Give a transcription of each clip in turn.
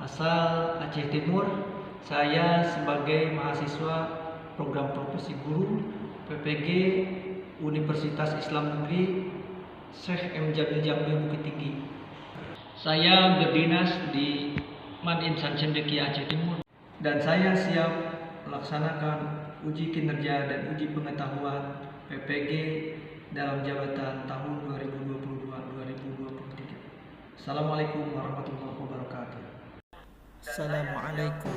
asal Aceh Timur. Saya sebagai mahasiswa program profesi guru PPG Universitas Islam Negeri Syekh M. Jamil Jamil Bukit Tinggi. Saya berdinas di Man Insan Cendekia Aceh Timur dan saya siap melaksanakan uji kinerja dan uji pengetahuan PPG dalam jabatan tahun 2022-2023. Assalamualaikum warahmatullahi wabarakatuh. Assalamualaikum.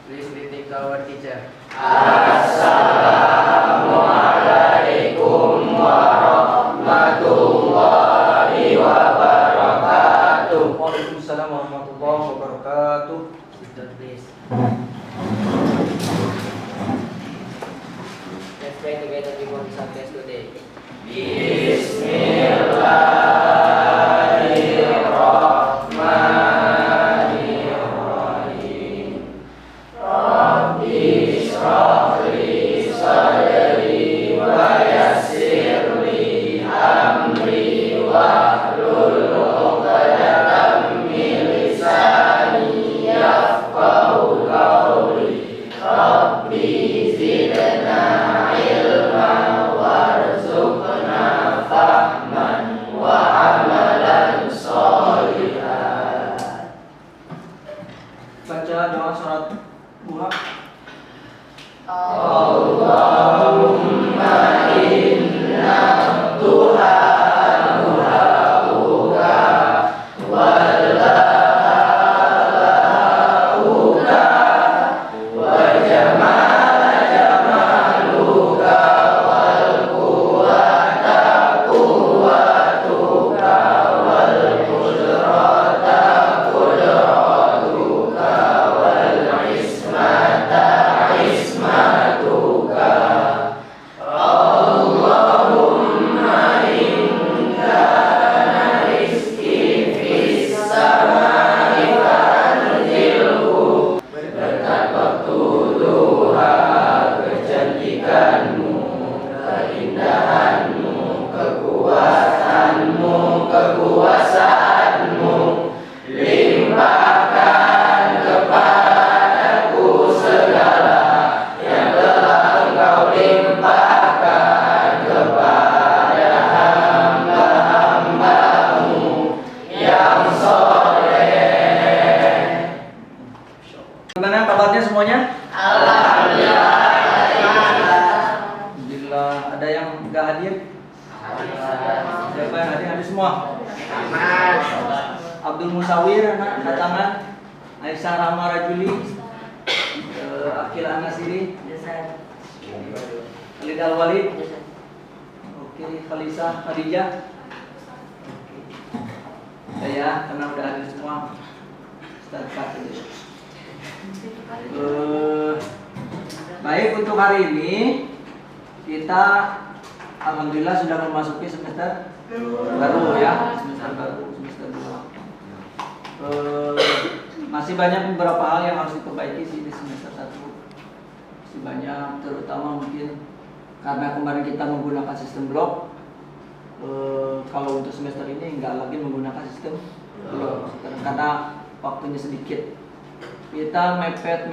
Please greeting to our teacher. Assalamualaikum warahmatullahi wabarakatuh. Waalaikumsalam warahmatullahi wabarakatuh. Teacher, please. Let's pray together before the subject today. Bismillahirrahmanirrahim. Rabbi shrah li sadri wa yassir li amri wahlul 'uqdatam min lisani yafqahu qawli. Rabbi zidna ilman warzuqna fahman wa amalan sholihan. Baca doa surat Duha. Allahumma inna duha duhauka wal lahauka wa jamal jamaluka wal quwwata quwwatuka wal qudrata qudratuka wal ismata ismatuka. Allahumma in kana rizqi fis samai fanzilhu. Berkat waktu duha, kecantikanmu, keindahanmu, kekuasaanmu, kekuasaanmu, limpahkan kepadaku segala yang telah Engkau limpahkan kepada hamba-hambamu yang soleh. Gimana kabarnya semuanya? Alhamdulillah. Ada yang nggak hadir? Siapa yang hadir? Hadir semua. Abdul Musawir, angkat tangan. Aisyah Rahma Rajuli, Akil Anasiri, Khalid Al Walid, oke, Khalisa Khadijah. Ya, karena udah hadir semua. Ustaz Fatih. Baik, untuk hari ini kita alhamdulillah sudah memasuki semester baru ya, semester baru, semester 2. Masih banyak beberapa hal yang harus diperbaiki sih di semester 1. Masih banyak, terutama mungkin karena kemarin kita menggunakan sistem blok. Kalau untuk semester ini enggak lagi menggunakan sistem blok karena waktunya sedikit. Kita mepet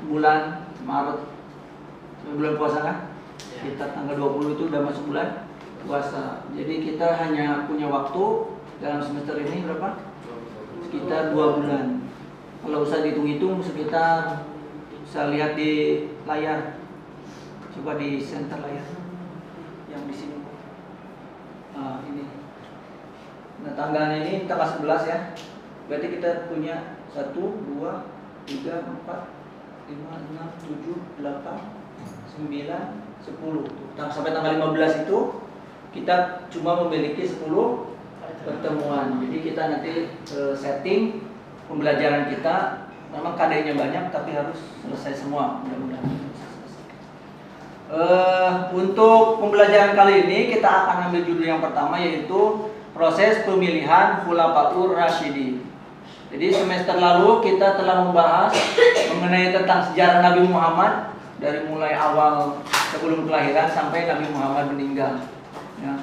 bulan Maret, bulan puasa kan? Kita tanggal 20 itu udah masuk bulan puasa. Jadi kita hanya punya waktu dalam semester ini berapa? Sekitar 2 bulan. Kalau usah dihitung-hitung sekitar, bisa lihat di layar. Coba di center layar yang di sini. Ini. Nah, tanggalnya ini tanggal 11 ya. Berarti kita punya 1, 2, 3, 4, 5, 6, 7, 8, 9, 10. Sampai tanggal 15 itu kita cuma memiliki 10 pertemuan. Jadi kita nanti setting pembelajaran kita. Memang KD-nya banyak tapi harus selesai semua mudah-mudahan. Untuk pembelajaran kali ini kita akan ambil judul yang pertama, yaitu proses pemilihan Khulafaur Rasyidin. Jadi semester lalu kita telah membahas mengenai tentang sejarah Nabi Muhammad dari mulai awal sebelum kelahiran sampai Nabi Muhammad meninggal. Ya.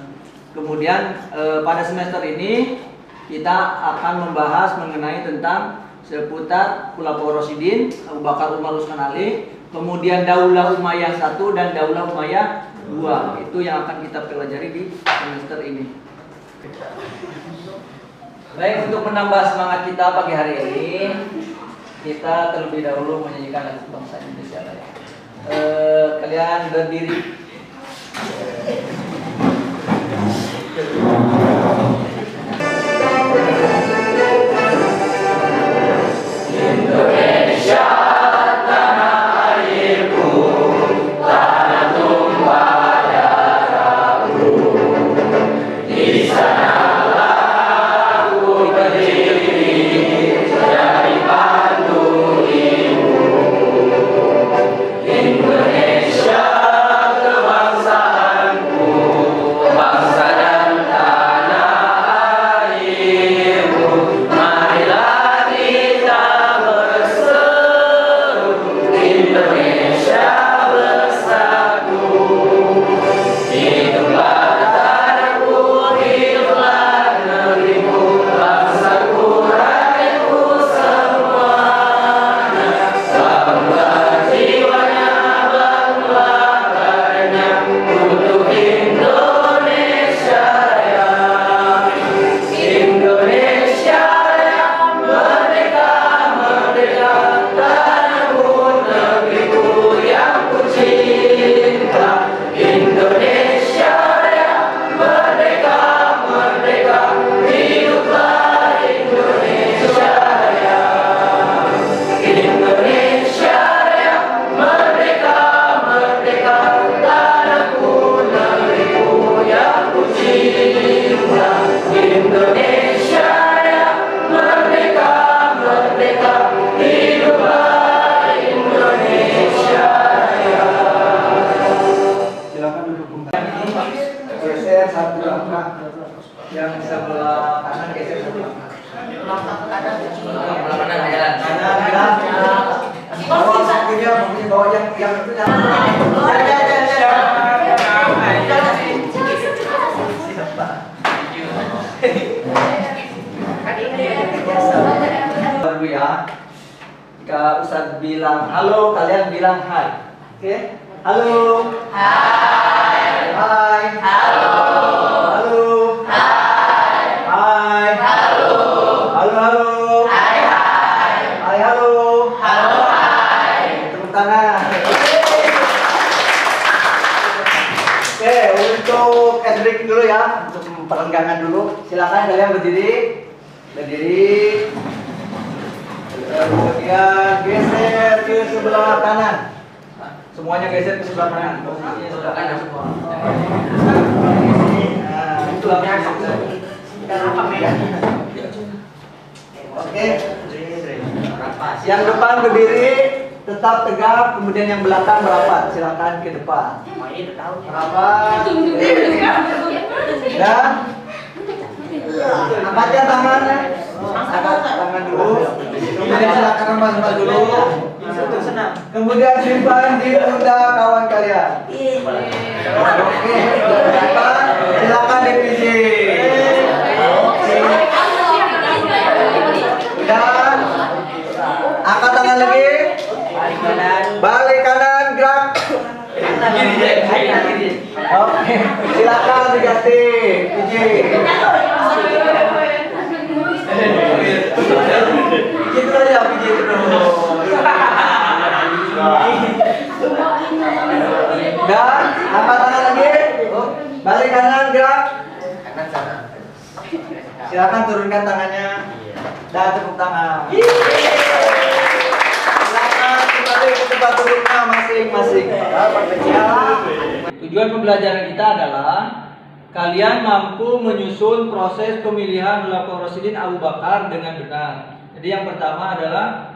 Kemudian pada semester ini kita akan membahas mengenai tentang seputar Khulafaur Rasyidin, Abu Bakar, Umar, Utsman, Ali, kemudian Daulah Umayyah 1 dan Daulah Umayyah 2. Itu yang akan kita pelajari di semester ini. Baik, untuk menambah semangat kita pagi hari ini, kita terlebih dahulu menyanyikan lagu bangsa Indonesia. Kalian berdiri. Indonesia tanah airku, tanah tumpah darahku. Di sanalah aku berdiri dari pandu ibu. Indonesia kebangsaanku, bangsa dan tanah airku. Marilah kita berseru, Indonesia bersatu. Hiduplah tanahku, hiduplah negeriku, bangsaku, rakyatku semuanya. Bangga jiwanya, bangga karyanya untuk Indonesia Raya. Indonesia Raya, merdeka, merdeka, tanahku, negeriku yang ku cinta. Indonesia Raya, merdeka, merdeka, hiduplah Indonesia Raya. Indonesia Raya, merdeka, merdeka, tanahku, negeriku yang ku cinta. Indonesia Raya, merdeka, merdeka, hiduplah Indonesia Raya. Silakan duduk kembali. Geser satu langkah. Yang sebelah kanan geser satu langkah. Kanan gerak. Bawa bukunya bawa yang itu baru ya. Jika Ustadz bilang halo, kalian bilang hai. Oke? Halo. Hai. Hai. Halo. Halo. Hai. Hai. Halo. Halo, halo. Hai, hai. Hai, halo. Halo, hai. Tepuk tangan. Oke, untuk Edric dulu ya, untuk perenggangan dulu. Silakan kalian berdiri. Berdiri. Kemudian geser ke sebelah kanan. Semuanya geser ke sebelah kanan. Posisinya sebelah kanan semua. Nah, itu Oke. Yang depan berdiri tetap tegap, kemudian yang belakang merapat. Silakan ke depan. Merapat. Dan angkatnya tangannya. Angkat tangan dulu. Kemudian silakan remas dulu. Kemudian simpan di pundak kawan kalian. Oke. Silakan dipijit. Dan angkat tangan lagi. Balik kanan, gerak. Oke, silakan diganti. Pijit. Pijit terus ya, pijit terus. Dan angkat tangan lagi. Balik kanan, gerak. Silakan turunkan tangannya. Dan tepuk tangan. Silakan kembali ke tempat duduknya masing-masing. Tujuan pembelajaran kita adalah kalian mampu menyusun proses pemilihan Khulafaur Rasyidin Abu Bakar dengan benar. Jadi yang pertama adalah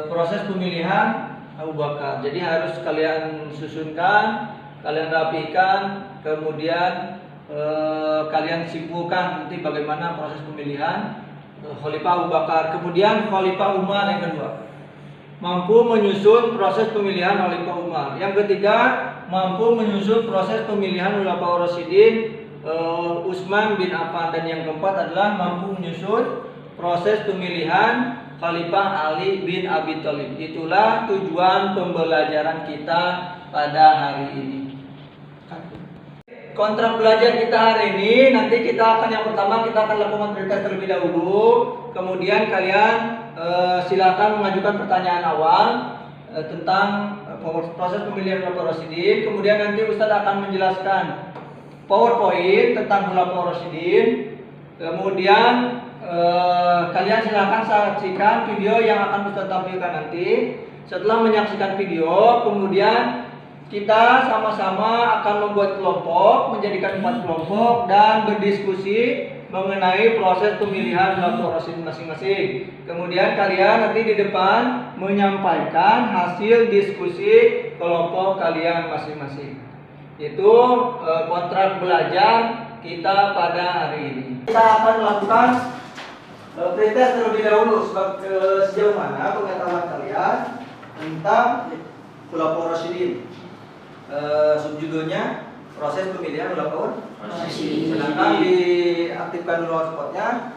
proses pemilihan Abu Bakar. Jadi harus kalian susunkan, kalian rapikan, kemudian kalian simpulkan nanti bagaimana proses pemilihan Khalifah Abu Bakar, kemudian Khalifah Umar yang kedua. mampu menyusun proses pemilihan Khalifah Umar. Yang ketiga, mampu menyusun proses pemilihan Khulafaur Rasyidin Utsman bin Affan. Dan yang keempat adalah mampu menyusun proses pemilihan Khalifah Ali bin Abi Thalib. Itulah tujuan pembelajaran kita pada hari ini. Kontrak belajar kita hari ini, nanti kita akan yang pertama kita akan lakukan prioritas terlebih dahulu. Kemudian kalian silakan mengajukan pertanyaan awal tentang proses pemilihan Khulafaur Rasyidin. Kemudian nanti Ustadz akan menjelaskan PowerPoint tentang Khulafaur Rasyidin. Kemudian kalian silakan saksikan video yang akan Ustadz tampilkan nanti. Setelah menyaksikan video, kemudian kita sama-sama akan membuat kelompok, menjadikan 4 kelompok dan berdiskusi mengenai proses pemilihan Khulafaur Rasyidin masing-masing. Kemudian kalian nanti di depan menyampaikan hasil diskusi kelompok kalian masing-masing. Itu kontrak belajar kita pada hari ini. Kita akan melakukan pretest terlebih dahulu sejauh mana pengetahuan kalian tentang Khulafaur Rasyidin. Subjudulnya proses pemilihan Khulafaur Rasyidin. Silakan diaktifkan dulu hotspotnya.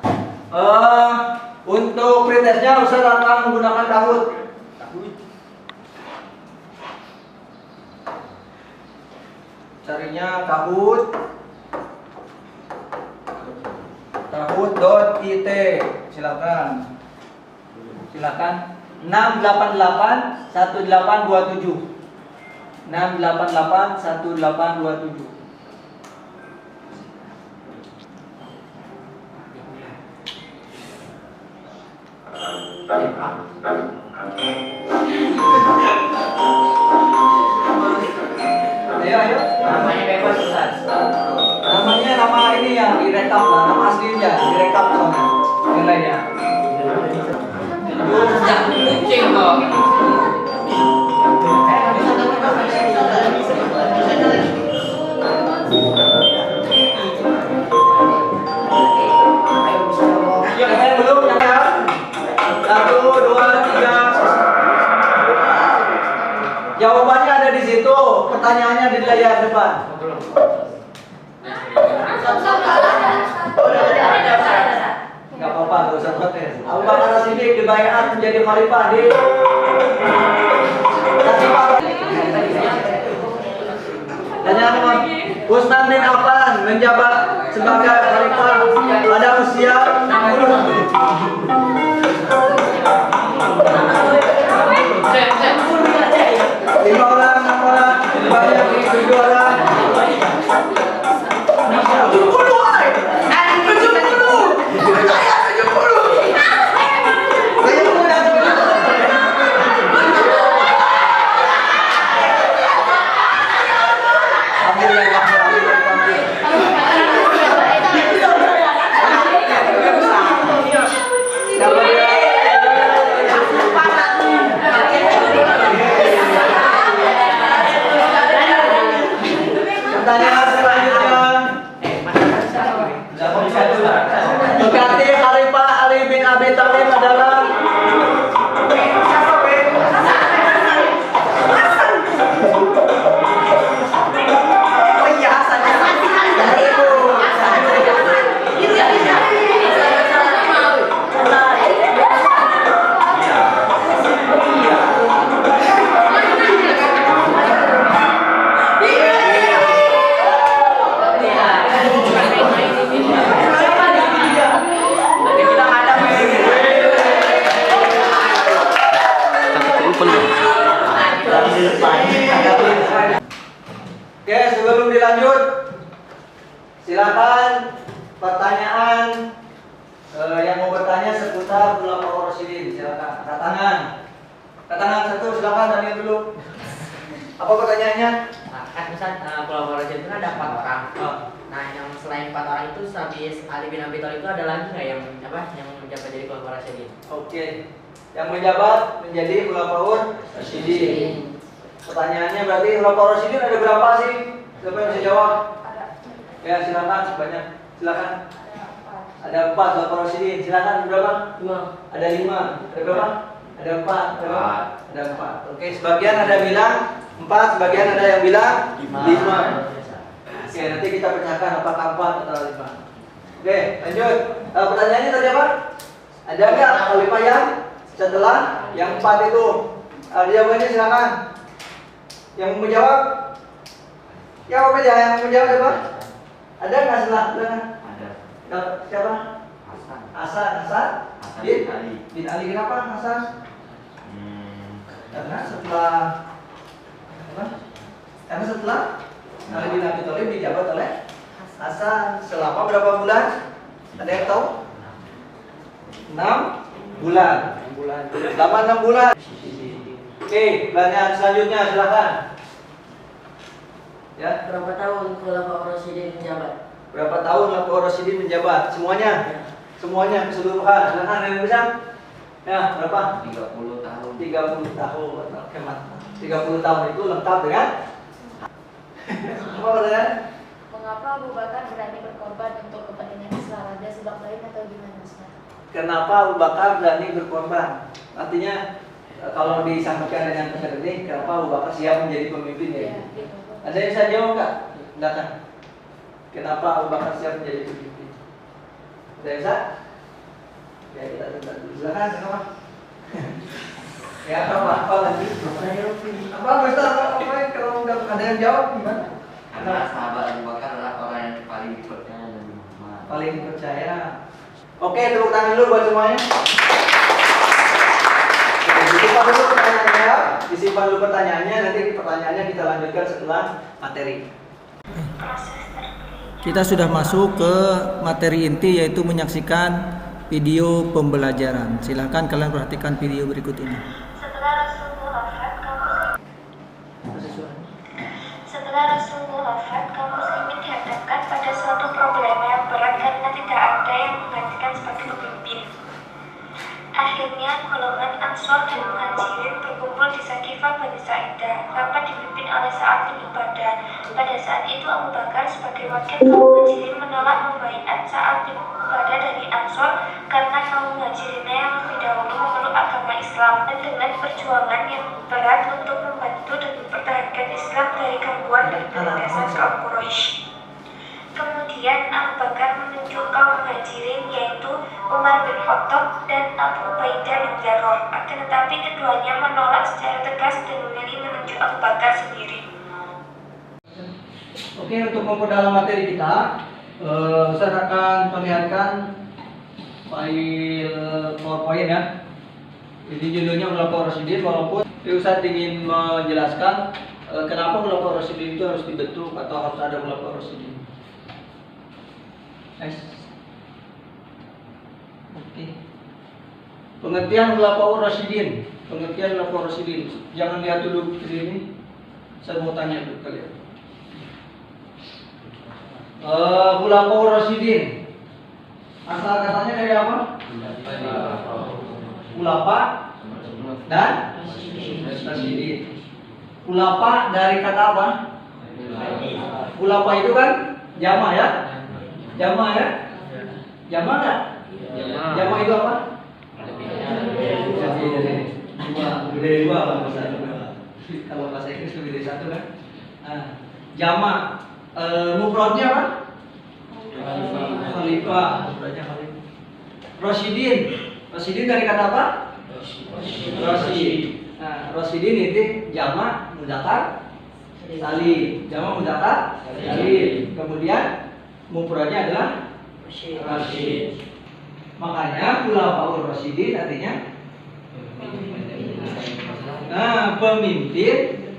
Untuk pretestnya Ustaz akan menggunakan Kahoot. Carinya Kahoot. Kahoot.it. Silakan 688 1827 688 1827. Ayo. Namanya bebas Ustaz. Namanya nama ini yang direkap lah, nama aslinya direkap soalnya nilainya. Kucing kok. Belum ya? 1, 2, 3. Jawabannya ada di situ. Pertanyaannya di layar depan. Gak apa-apa, gak usah protes. Abu Bakar As-Siddiq dibaiat menjadi khalifah di dan yang Utsman bin Affan menjabat sebagai khalifah pada usia 5 orang, 6 orang, banyak 7 orang. 1, silakan Daniel dulu. Apa pertanyaannya? Kan Ustaz, Khulafaur Rasyidin itu ada 4 orang. Nah, yang selain 4 orang itu habis Ali bin Abi Thalib itu ada lagi nggak yang menjabat jadi Khulafaur Rasyidin? Oke. Yang menjabat menjadi Khulafaur Rasyidin. Pertanyaannya berarti Khulafaur Rasyidin ada berapa sih? Siapa yang bisa jawab? Ada. Ya, silakan sebanyak. Silakan. Ada 4 Khulafaur Rasyidin. Silakan berapa? 2. Ada 5. Ada berapa? Ada 4. Ada 4. Oke, sebagian ada bilang 4, sebagian ada yang bilang 5. Oke, nanti kita pecahkan apakah 4 atau 5. Oke, lanjut. Pertanyaannya tadi apa? Ada nggak kalimat yang setelah yang 4 itu? Jawabannya silakan. Yang menjawab? Ya apa aja yang menjawab siapa? Ada nggak setelah? Ada. Siapa? Hasan bin Ali. Kenapa Hasan? Karena setelah apa? Karena setelah Ali bin Abi Thalib dijabat oleh Hasan selama berapa bulan? Ada yang tahu? 6 bulan. Selama 6 bulan. Oke, pertanyaan selanjutnya silakan. Ya, Berapa tahun Khulafaur Rasyidin menjabat? berapa tahun Khulafaur Rasyidin menjabat? Semuanya? Semuanya keseluruhan. Silakan yang bisa. Ya, berapa? 30 tahun. 30 tahun. Oke, mantap. 30 tahun itu lengkap dengan apa pertanyaan? Mengapa Abu Bakar berani berkorban untuk kepentingan Islam? Ada sebab lain atau gimana, Ustaz? Kenapa Abu Bakar berani berkorban? Artinya kalau disangkakan dengan kata ini, kenapa Abu Bakar siap menjadi pemimpin ya? Ya, gitu. Ada yang bisa jawab nggak? Silakan. Kenapa Abu Bakar siap menjadi pemimpin? Ada yang bisa? Ya kita tunda dulu. Silakan. Kenapa? Ya apa lagi? Apa Ustaz? Apa kalau nggak ada yang jawab gimana? Karena sahabat Abu Bakar adalah orang yang paling dipercaya Nabi Muhammad. Paling percaya. Oke, tepuk tangan dulu buat semuanya. Disimpan dulu pertanyaannya, disimpan dulu pertanyaannya, nanti pertanyaannya kita lanjutkan setelah materi. Kita sudah masuk ke materi inti, yaitu menyaksikan video pembelajaran. Silahkan kalian perhatikan video berikut ini. Setelah Rasulullah wafat, kaum muslimin dihadapkan pada suatu problem yang berat karena tidak ada yang menggantikan sebagai pemimpin. Akhirnya golongan Ansor dan Muhajirin berkumpul di Sakifah Bani Sa'idah. Rapat dipimpin oleh Sa'ad bin Ubadah. Pada saat itu Abu Bakar sebagai wakil kaum Muhajirin menolak membaiat Sa'ad bin Ubadah dari Ansor karena kaum Muhajirinnya yang lebih dahulu memeluk agama Islam, dan dengan perjuangan yang berat untuk membantu dan mempertahankan Islam dari gangguan dan penindasan kaum Quraisy. Kemudian Abu Bakar menunjuk kaum Muhajirin, yaitu Umar bin Khattab dan Abu Ubaidah bin Jarrah. Akan tetapi keduanya menolak secara tegas dan memilih menunjuk Abu Bakar sendiri. Oke, untuk memperdalam materi kita, saya akan perlihatkan file PowerPoint ya. Jadi judulnya Khulafaur Rasyidin, walaupun Ustaz ingin menjelaskan kenapa Khulafaur Rasyidin itu harus dibentuk atau harus ada Khulafaur Rasyidin. Oke. Pengertian Khulafaur Rasyidin. Pengertian Khulafaur Rasyidin. Jangan lihat dulu ke sini. Saya mau tanya dulu kalian. Khulafaur Rasyidin. Asal katanya dari apa? Khulafa dan Rasyidin. Khulafa dari kata apa? Khulafa itu kan jama ya? Jama ya? Jama enggak? Jama itu apa? Dari dua kalau bahasa Inggris lebih dari satu kan? Jama mufradnya apa? Khalifah. Mufradnya khalifah. Rasyidin. Rasyidin dari kata apa? Rasyid. Nah, Rasyidin itu jama mudzakkar salim. Jama mudzakkar salim. Kemudian mufradnya adalah Rasyid. Makanya Khulafaur Rasyidin artinya pemimpin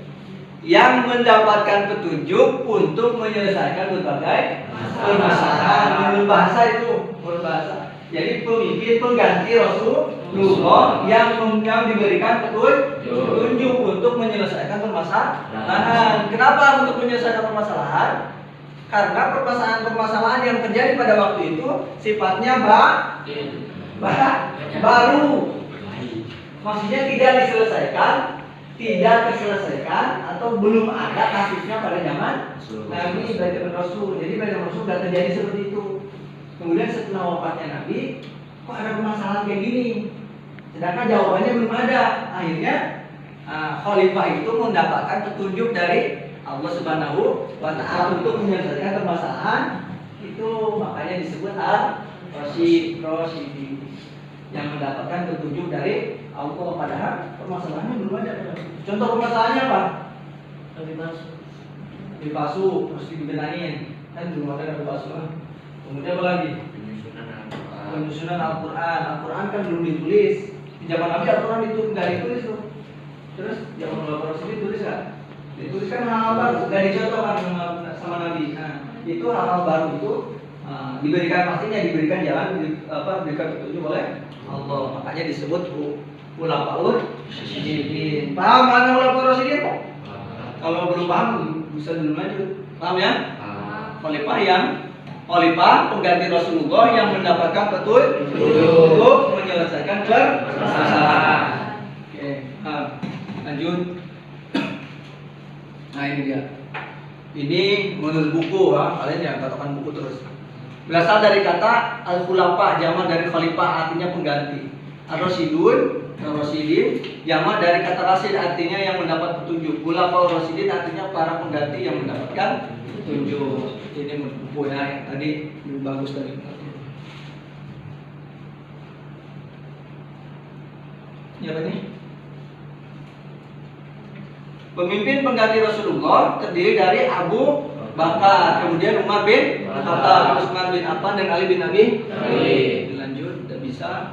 yang mendapatkan petunjuk untuk menyelesaikan berbagai permasalahan. Menurut bahasa itu, menurut bahasa. Jadi pemimpin pengganti Rasulullah yang diberikan petunjuk untuk menyelesaikan permasalahan. Kenapa untuk menyelesaikan permasalahan? Karena permasalahan yang terjadi pada waktu itu sifatnya baru. Maksudnya tidak terselesaikan atau belum ada kasusnya pada zaman Nabi dan Rasul. Jadi pada Rasul sudah terjadi seperti itu. Kemudian setelah wafatnya Nabi, kok ada permasalahan kayak gini? Sedangkan jawabannya belum ada. Akhirnya khalifah itu mendapatkan petunjuk dari Allah Subhanahu wa Ta'ala untuk menyelesaikan permasalahan itu, makanya disebut Rasyidi yang mendapatkan petunjuk dari Allah, padahal permasalahannya belum ada. Contoh permasalahannya apa? Lebih palsu, terus dibenahin, kan belum ada lebih palsu. Kemudian apa lagi? Penyusunan Al-Quran. Al-Quran kan belum ditulis. Di zaman Nabi Al-Quran itu nggak ditulis tuh. Terus zaman Rasul ditulis nggak? Ditulis kan hal-hal baru, nggak dicontohkan sama Nabi. Nah, itu hal-hal baru itu diberikan, pastinya diberikan jalan, diberikan petunjuk oleh Allah. Makanya disebut Khulafaur Rasyidin. Paham mana Khulafaur Rasyidin? Kalau belum paham bisa dulu lanjut. Paham ya? Khalifah pengganti Rasulullah yang mendapatkan petunjuk untuk menyelesaikan permasalahan. Oke, lanjut. Nah ini dia. Ini menurut buku, kalian jangan katakan buku terus. Berasal dari kata al-khulafa, jamak dari khalifah artinya pengganti. Ar-Rasyidin, jamak dari kata rasyid artinya yang mendapat petunjuk. Khulafa Rasyidin artinya para pengganti yang mendapatkan petunjuk. Ini menurut buku ya, yang tadi lebih bagus tadi. Ya apa nih? Pemimpin pengganti Rasulullah terdiri dari Abu Bakar, kemudian Umar bin Khattab, Utsman bin Affan dan Ali bin Abi Thalib. Lanjut, tidak bisa.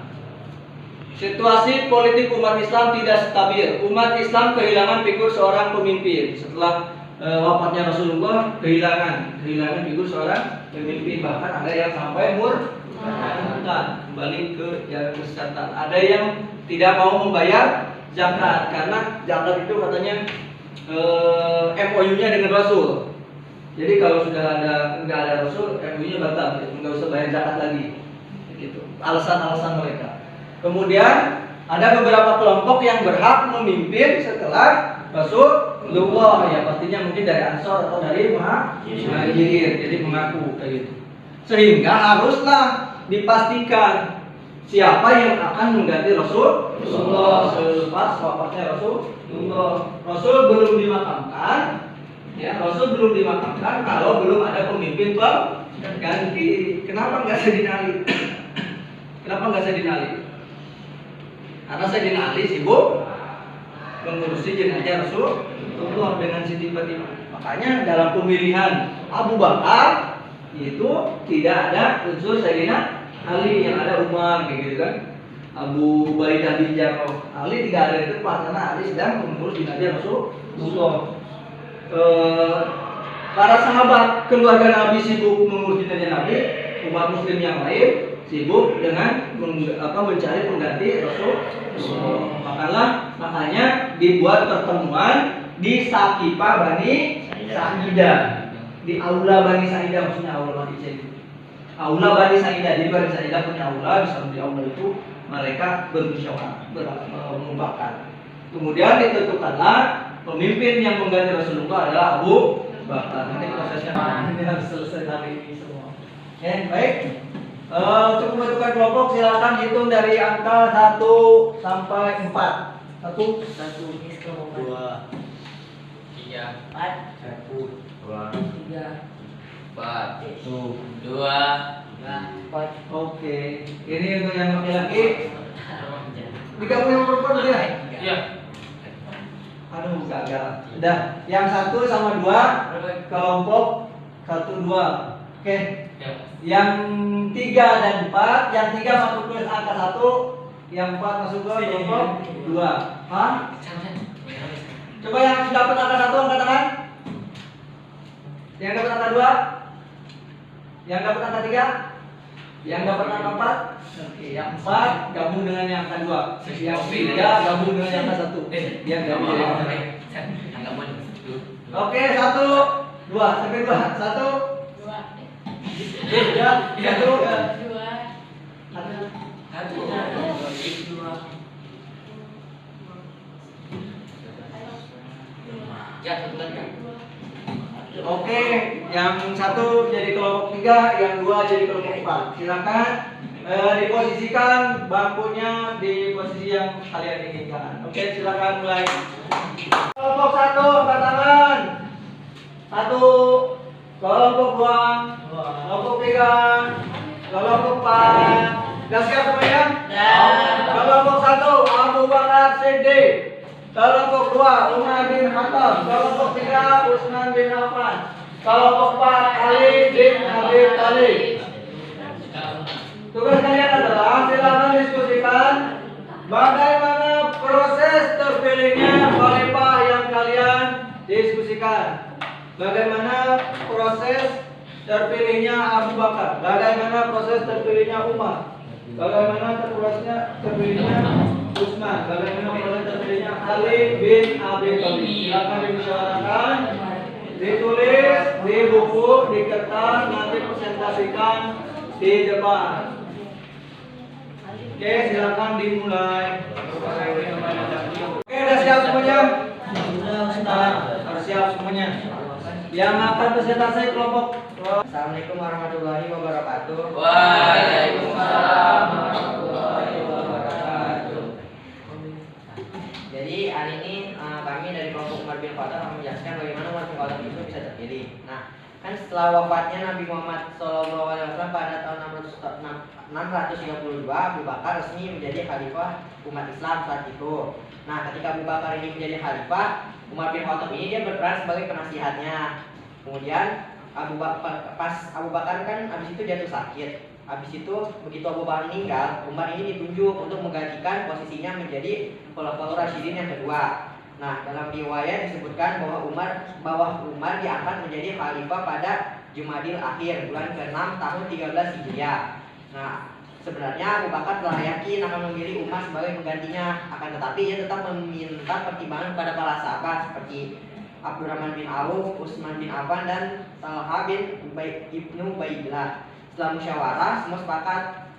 Situasi politik umat Islam tidak stabil. Umat Islam kehilangan figur seorang pemimpin. Setelah wafatnya Rasulullah, kehilangan figur seorang pemimpin. Bahkan ada yang sampai murtad, kembali ke jalan kesesatan. Ada yang tidak mau membayar zakat karena zakat itu katanya MOU-nya dengan Rasul. Jadi kalau sudah nggak ada Rasul, MOU-nya batal, nggak usah bayar zakat lagi. Gitu. Alasan-alasan mereka. Kemudian ada beberapa kelompok yang berhak memimpin setelah Rasulullah, ya pastinya mungkin dari Ansor atau dari Muhajirin, jadi mengaku kayak gitu. Sehingga haruslah dipastikan siapa yang akan mengganti Rasulullah selepas wafatnya Rasulullah. Rasul belum dimakamkan, ya Rasul belum dimakamkan kalau belum ada pemimpin pengganti. Kenapa nggak Sayyidina Ali? Kenapa nggak Sayyidina Ali? Karena Sayyidina Ali sibuk mengurusi jenazah Rasulullah dengan Siti Fatimah. Makanya dalam pemilihan Abu Bakar itu tidak ada unsur Sayyidina Ali, yang ada Umar kayak gitu kan. Abu Ubaidah bin Jarrah, Ali tidak ada itu karena Ali sedang mengurus jenazah Rasulullah. Para sahabat keluarga Nabi sibuk mengurus jenazah Nabi, umat muslim yang lain sibuk dengan mencari pengganti Rasulullah. Makanya dibuat pertemuan di Saqifah Bani Sa'idah, di aula Bani Sa'idah, maksudnya aula Bani Sa'idah. Aula Bani Sa'idah, jadi Bani Sa'idah punya aula, di aula itu mereka bermusyawarah, mengumpulkan. Kemudian ditentukanlah pemimpin yang mengganti Rasulullah adalah Abu Bakar. Nanti prosesnya ini harus selesai hari ini semua. Oke, baik. Untuk pembentukan kelompok silakan hitung dari angka 1 sampai 4. 1, 2, 3, 4, 2. Oke, ini untuk yang laki-laki. 35 perempuan udah. Iya. Aduh, gagal. Udah, yang 1 sama 2 kelompok 1, 2. Oke. Yang 3 dan 4, yang 3 masuk ke angka 1, yang 4 masuk ke kelompok 2. Hah? Coba yang dapat angka 1 angkat tangan. Yang dapat angka 2? Yang dapat angka 3? Yang dapat angka 4? Oke, yang 4 gabung dengan yang angka 2. Yang 3 gabung dengan yang angka 1. Yang gabung dengan yang angka 1. Oke, 1, 2, sampai 2. 1, 2, 1, 2. Oke, yang 1 jadi kelompok 3, yang 2 jadi kelompok 4. Silakan diposisikan bangkunya di posisi yang kalian inginkan. Oke, silakan mulai. Kelompok 1 angkat tangan. 1. Kelompok 2. Kelompok 3. Kelompok 4. Sudah siap semuanya? Kelompok 1 Abu Bakar Siddiq. Kelompok 2 Umar bin Khattab. Kelompok 3 Utsman bin Affan. Kelompok 4 Ali bin Abi Thalib. Tugas kalian adalah silakan diskusikan bagaimana proses terpilihnya khalifah yang kalian diskusikan. Bagaimana proses terpilihnya Abu Bakar, bagaimana proses terpilihnya Umar, bagaimana proses terpilihnya Utsman, bagaimana proses terpilihnya Ali bin Abi Thalib. Silakan dimusyawarahkan, ditulis di buku, di kertas, nanti presentasikan di depan. Oke, silakan dimulai. Oke, udah siap semuanya? Harus siap semuanya. Yang akan presentasi kelompok. Assalamualaikum warahmatullahi wabarakatuh. Waalaikumsalam warahmatullahi wabarakatuh. Jadi hari ini kami dari kelompok Umar bin Khattab akan menjelaskan bagaimana Umar bin Khattab itu bisa terpilih. Nah, kan setelah wafatnya Nabi Muhammad SAW pada tahun 632, Abu Bakar resmi menjadi khalifah umat Islam saat itu. Nah, ketika Abu Bakar ini menjadi khalifah, Umar bin Khattab ini dia berperan sebagai penasihatnya. Kemudian pas Abu Bakar kan habis itu jatuh sakit. Habis itu begitu Abu Bakar meninggal, Umar ini ditunjuk untuk menggantikan posisinya menjadi Khulafaur Rasyidin yang kedua. Nah, dalam riwayat disebutkan bahwa Umar diangkat menjadi khalifah pada Jumadil Akhir bulan ke-6 tahun 13 Hijriah. Nah, sebenarnya Abu Bakar telah yakin akan memilih Umar sebagai penggantinya, akan tetapi ia tetap meminta pertimbangan kepada para sahabat seperti Abdurrahman bin Auf, Utsman bin Affan, dan Talha bin Ibnu Ubaidillah. Setelah musyawarah, semua sepakat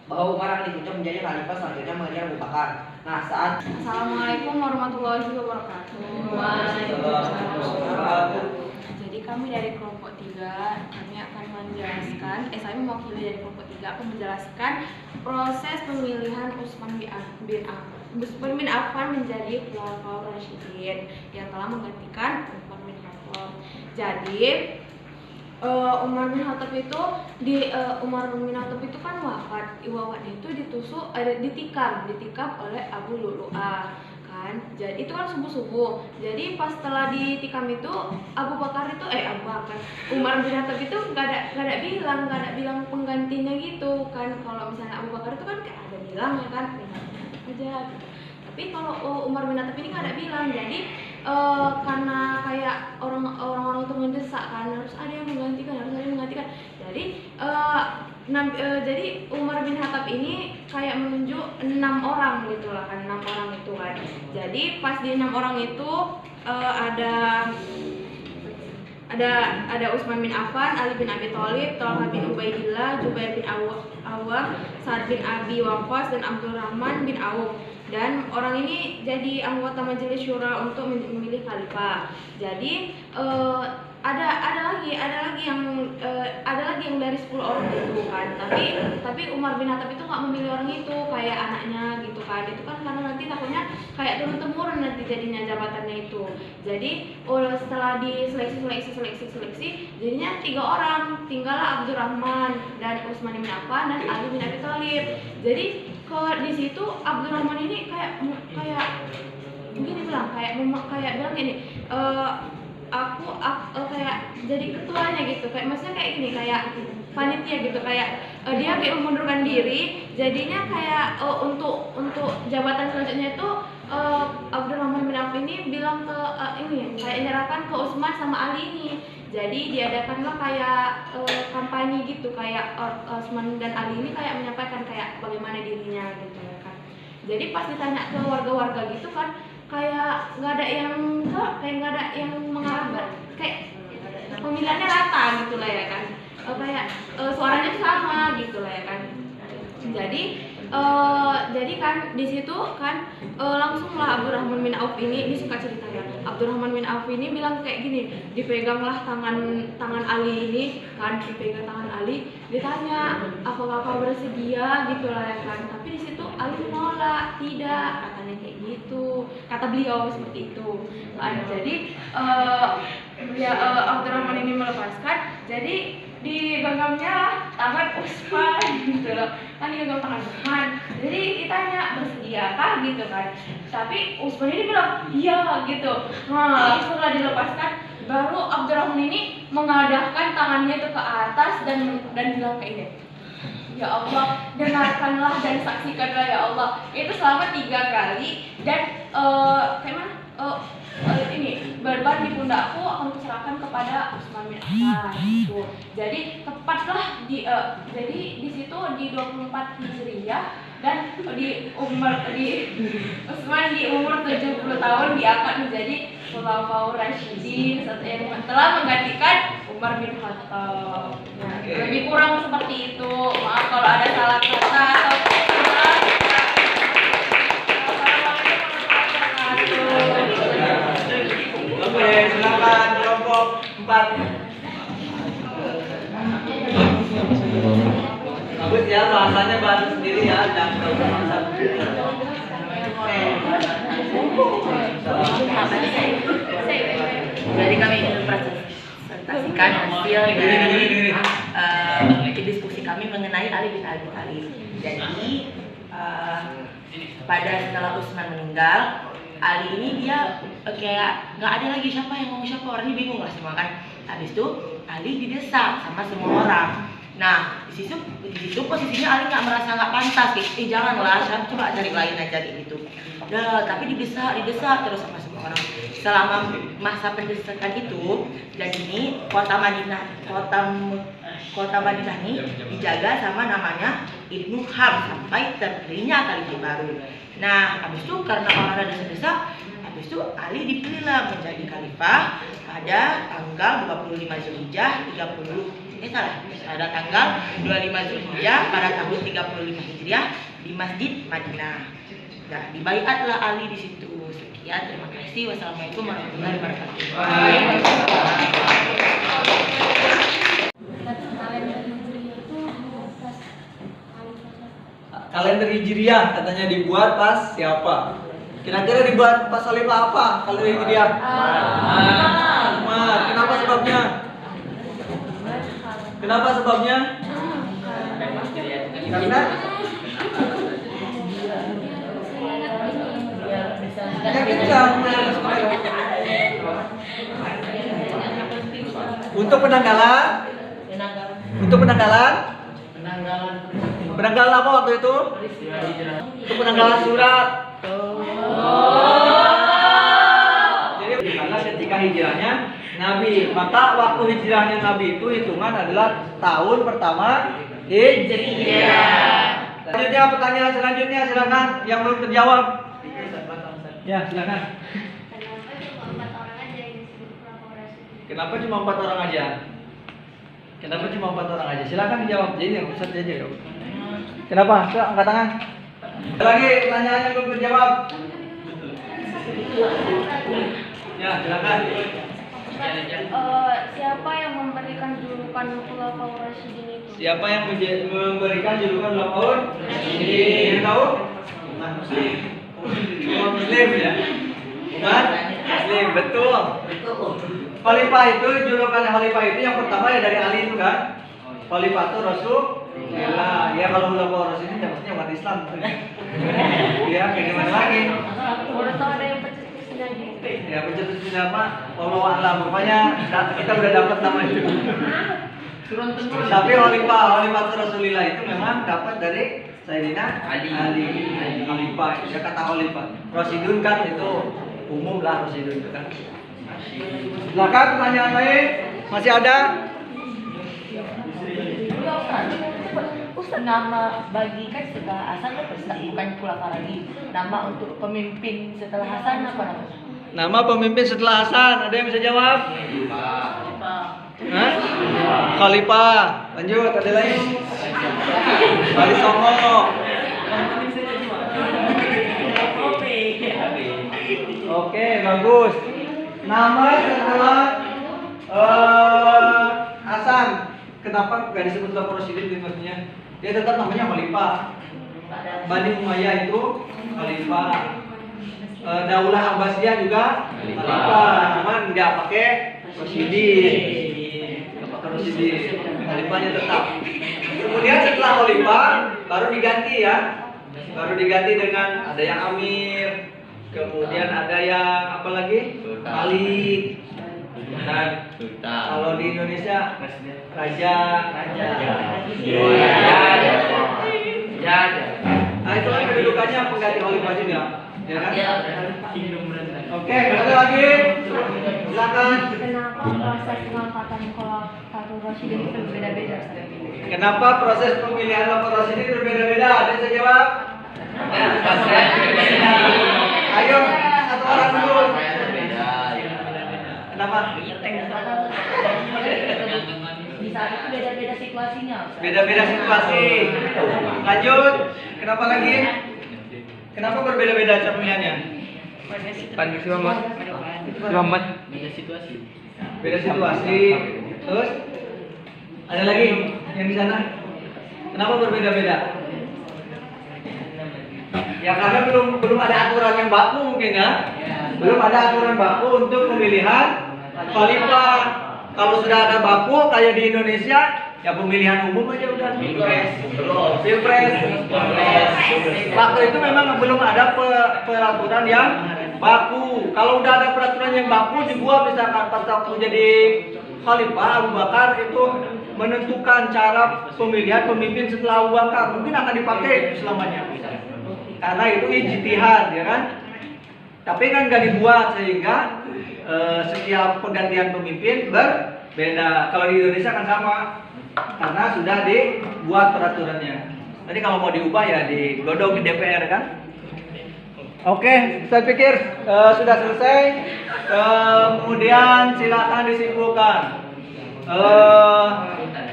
bahwa Umar akan ditunjuk menjadi khalifah selanjutnya menggantikan Abu Bakar. Nah, saat Assalamualaikum warahmatullahi wabarakatuh. Jadi kami dari kelompok 3, kami akan menjelaskan, saya mewakili dari kelompok 3 akan menjelaskan proses pemilihan Utsman bin Affan menjadi Khulafaur Rasyidin yang telah menggantikan Umar bin Khattab. Jadi Umar bin Khattab itu kan wafatnya itu ditusuk, ditikam oleh Abu Lu'lu'ah kan. Jadi itu kan subuh. Jadi pas setelah ditikam itu Umar bin Khattab itu nggak ada bilang penggantinya gitu kan. Kalau misalnya Abu Bakar itu kan kayak ada bilang ya kan aja. Tapi kalau Umar bin Khattab ini nggak ada bilang. Jadi karena kayak orang-orang itu mendesak kan harus ada yang menggantikan. Jadi Umar bin Khattab ini kayak menunjuk 6 orang gitu lah kan, 6 orang itu kan. Jadi pas di 6 orang itu ada Utsman bin Affan, Ali bin Abi Thalib, Talha bin Ubaidillah, Jubair bin Awwam, Sa'ad bin Abi Waqqas, dan Abdurrahman bin Auf. Dan orang ini jadi anggota majelis syura untuk memilih khalifah. Jadi ada lagi yang dari 10 orang itu kan. Tapi Umar bin Khattab itu nggak memilih orang itu, kayak anaknya gitu kan. Itu kan karena nanti takutnya kayak turun temurun nanti jadinya jabatannya itu. Jadi setelah diseleksi jadinya 3 orang, tinggallah Abdurrahman dan Utsman bin Affan dan Ali bin Abi Thalib. Jadi di situ Abdurrahman ini kayak bilang gini, aku kayak jadi ketuanya gitu, kayak maksudnya kayak gini, kayak panitia gitu, kayak dia kayak mengundurkan diri, jadinya kayak untuk jabatan selanjutnya itu Abdurrahman bin Auf ini bilang ke kayak nyerahkan ke Utsman sama Ali ini. Jadi diadakanlah kayak kampanye gitu, kayak Utsman dan Ali ini kayak menyampaikan kayak bagaimana dirinya gitu ya kan. Jadi pas ditanya ke warga-warga gitu kan, kayak nggak ada yang mengarah, kayak pemilihannya rata gitu lah ya kan, kayak suaranya tuh sama gitu lah ya kan. Jadi Jadi kan di situ kan langsunglah Abdurrahman bin Auf ini suka cerita ya. Abdurrahman bin Auf ini bilang kayak gini, dipeganglah tangan Ali ini kan, dipegang tangan Ali, ditanya apakah kau bersedia gitulah ya kan. Tapi di situ Ali menolak, tidak, katanya kayak gitu, kata beliau seperti itu kan. Jadi Abdurrahman ini melepaskan, jadi digenggamnya tangan Utsman gitu loh, kan digenggam tangan Utsman. Jadi ditanya bersediakah gitu kan, tapi Utsman ini bilang iya gitu. Nah langsunglah dilepaskan, baru Abdurrahman ini mengadahkan tangannya itu ke atas dan bilang kayak ini, ya Allah, dengarkanlah dan saksikanlah ya Allah. Itu selama 3 kali dan kayak mana? Ini beban di pundakku akan kuserahkan kepada Utsman bin Affan gitu. Jadi tepatlah jadi di situ di 24 Hijriah dan Utsman di umur 70 tahun diangkat menjadi Khulafaur Rasyidin yang telah menggantikan Umar bin Khattab. Nah, lebih kurang seperti itu. Maaf kalau ada salah kata atau Oke, silakan kelompok 4. Bagus ya, bahasanya bahasa sendiri ya, jangan bahasa. Jadi kami ingin presentasikan hasil dari diskusi kami mengenai Ali bin Abi Thalib. Jadi pada setelah Utsman meninggal, Ali ini dia kayak nggak ada lagi siapa yang ngomong siapa, orang ini bingung lah semua kan. Habis itu Ali didesak sama semua orang. Nah di situ posisinya Ali nggak merasa nggak pantas, kayak janganlah, saya coba cari lain aja kayak gitu. Nah tapi didesak terus sama semua orang. Selama masa pendesakan itu, dan ini kota Madinah ini dijaga sama namanya Ibnu Ham sampai terpilihnya khalifah baru. Nah, habis itu karena orang ada desak-desak, habis itu Ali dipilihlah menjadi khalifah pada tanggal 25 Zulhijjah pada tanggal 25 Zulhijjah pada tahun 35 Hijriah di Masjid Madinah. Nah, dibaiatlah Ali di situ. Sekian, terima kasih. Wassalamualaikum warahmatullahi wabarakatuh. Kalender Hijriah katanya dibuat pas siapa? Kira-kira dibuat pas khalifah apa? Kalender Hijriah? Umar. Kenapa sebabnya? Karena yang kencang. Untuk penanggalan apa waktu itu? Untuk penanggalan surat. Jadi karena ketika hijrahnya Nabi, maka waktu hijrahnya Nabi itu hitungan adalah tahun pertama Hijriah. Pertanyaan selanjutnya silakan yang belum terjawab. Ya, silakan. Kenapa cuma 4 orang aja? Silakan dijawab. Jadi yang Ustaz aja ya. Kenapa? Coba angkat tangan. Lagi pertanyaan yang belum terjawab. Ya, silakan. Siapa yang memberikan julukan Khulafaur Rasyidin itu? Siapa yang memberikan julukan Khulafaur Rasyidin? Tahu? Umat Muslim ya. Umat Muslim, betul. Khalifah itu, julukan khalifah itu yang pertama ya dari Ali itu kan. Khalifah itu Rasulullah. Ya kalau Khulafaur Rasyidin ya maksudnya umat Islam. Ya, bagaimana lagi? Udah tahu ada yang pencetusnya gitu. Ya pencetusnya apa? Wallahu a'lam. Rupanya kita udah dapat nama itu. Tapi khalifah Rasulullah itu memang dapat dari Sayyidina Ali. Khalifah, ya kata khalifah. Rasyidun kan itu umum lah, Rasyidun itu kan. Silakan pertanyaan lain. Masih ada? Ustaz, nama bagi kan setelah Hasan kan bukan khulafa lagi. Nama untuk pemimpin setelah Hasan apa namanya? Nama pemimpin setelah Hasan, ada yang bisa jawab? Hah? Khalifah. Lanjut, ada lain? Wali Songo. Oke, bagus. Nama setelah Hasan. Kenapa gak disebut Khalifah Rasyidin maksudnya? Dia tetap namanya Khalifah. Bani Umayyah itu Khalifah. Daulah Abbasiyah juga Khalifah. Cuman nggak pakai Rasyidin. Nggak pakai Rasyidin. Khalifahnya tetap. Kemudian setelah Khalifah baru diganti ya. Baru diganti dengan ada yang Amir. Kemudian ada yang apa lagi? Malik. Dan kalau di Indonesia Raja. Nah itu kan kedudukannya pengganti Khalifah juga, ya kan? Oke, ada lagi. Silakan. Kenapa proses pengangkatan Khalifah Rasyidin itu berbeda-beda? Kenapa proses pemilihan Khalifah Rasyidin berbeda-beda? Ada yang jawab? Ayo, satu orang dulu. Kenapa? Di saat itu beda-beda situasinya. Beda-beda situasi. Lanjut. Kenapa lagi? Kenapa berbeda-beda cara pemilihannya? Beda situasi. Terus ada lagi yang di sana. Kenapa berbeda-beda? Ya karena belum ada aturan yang baku mungkin ya. Belum ada aturan baku untuk pemilihan khalifah. Kalau sudah ada baku kayak di Indonesia, ya pemilihan umum aja udah pilpres. Waktu itu memang belum ada peraturan yang baku. Kalau udah ada peraturan yang baku dibuat, misalkan pas waktu jadi khalifah Abu Bakar itu menentukan cara pemilihan pemimpin setelah Abu Bakar, mungkin akan dipakai selamanya. Karena itu ijtihad, ya kan? Tapi kan nggak dibuat sehingga setiap pergantian pemimpin berbeda. Kalau di Indonesia kan sama, karena sudah dibuat peraturannya. Jadi kalau mau diubah ya digodok di DPR kan? Oke, saya pikir sudah selesai. Kemudian silakan disimpulkan.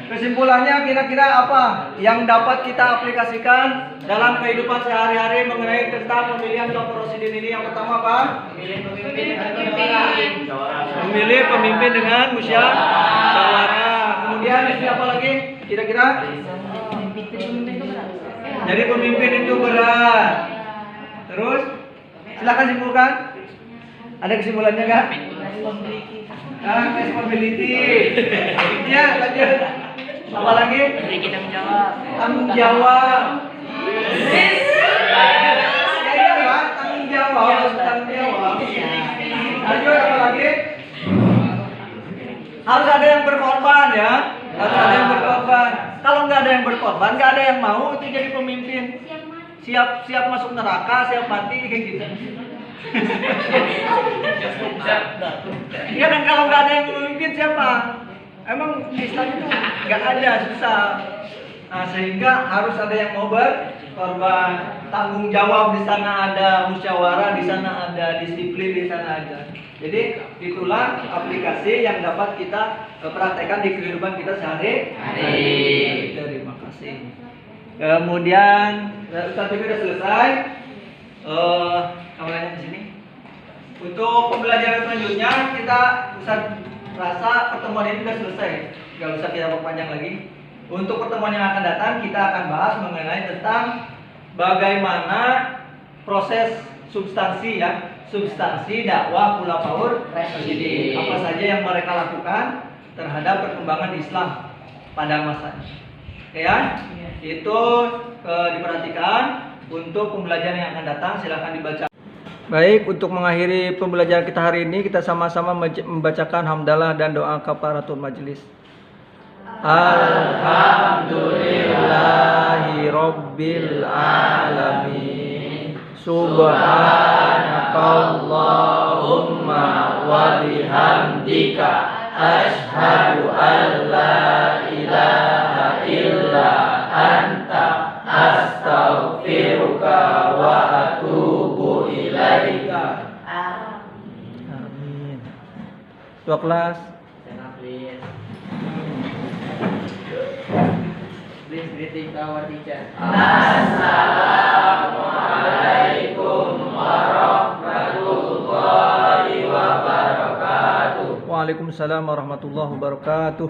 Kesimpulannya kira-kira apa yang dapat kita aplikasikan dalam kehidupan sehari-hari mengenai tentang pemilihan Khalifah Rasyidin ini? Yang pertama apa? Memilih pemimpin dengan musyawarah. Kemudian apa lagi? Kira-kira? Jadi pemimpin itu berat. Terus silakan simpulkan. Ada kesimpulannya nggak? Responsibility. Ya, lanjut. Apa lagi? Tanggung jawab. Ya, tanggung jawab. Lanjut apa lagi? Harus ada yang berkorban ya. Harus ada yang berkorban. Kalau nggak ada yang berkorban, nggak ada yang mau itu jadi pemimpin. Siap masuk neraka, siap mati kayak gitu. Ya dan kalau nggak ada yang memimpin siapa? Emang Islam itu nggak ada, susah. Nah, sehingga harus ada yang mau berkorban. Tanggung jawab di sana ada, musyawarah di sana ada, disiplin di sana ada. Jadi itulah aplikasi yang dapat kita praktekkan di kehidupan kita sehari-hari. Terima kasih. Kemudian Ustaz Fikri sudah selesai. Kameranya di sini. Untuk pembelajaran selanjutnya kita Ustaz rasa pertemuan ini sudah selesai. Gak usah kita perpanjang lagi. Untuk pertemuan yang akan datang kita akan bahas mengenai tentang bagaimana proses substansi ya, substansi dakwah Khulafaur Rasyidin. Apa saja yang mereka lakukan terhadap perkembangan Islam pada masanya. Oke ya? Itu diperhatikan. Untuk pembelajaran yang akan datang silakan dibaca. Baik, untuk mengakhiri pembelajaran kita hari ini kita sama-sama membacakan hamdalah dan doa kafaratul majelis. Alhamdulillahi rabbil alamin. Subhanakallahumma wa bihamdika asyhadu an la ilaha illa anta astaghfiruka wa atubu ilaika. Amin. Dua kelas. Please greeting to our teacher. Assalamualaikum warahmatullahi Waalaikumsalam warahmatullahi wabarakatuh.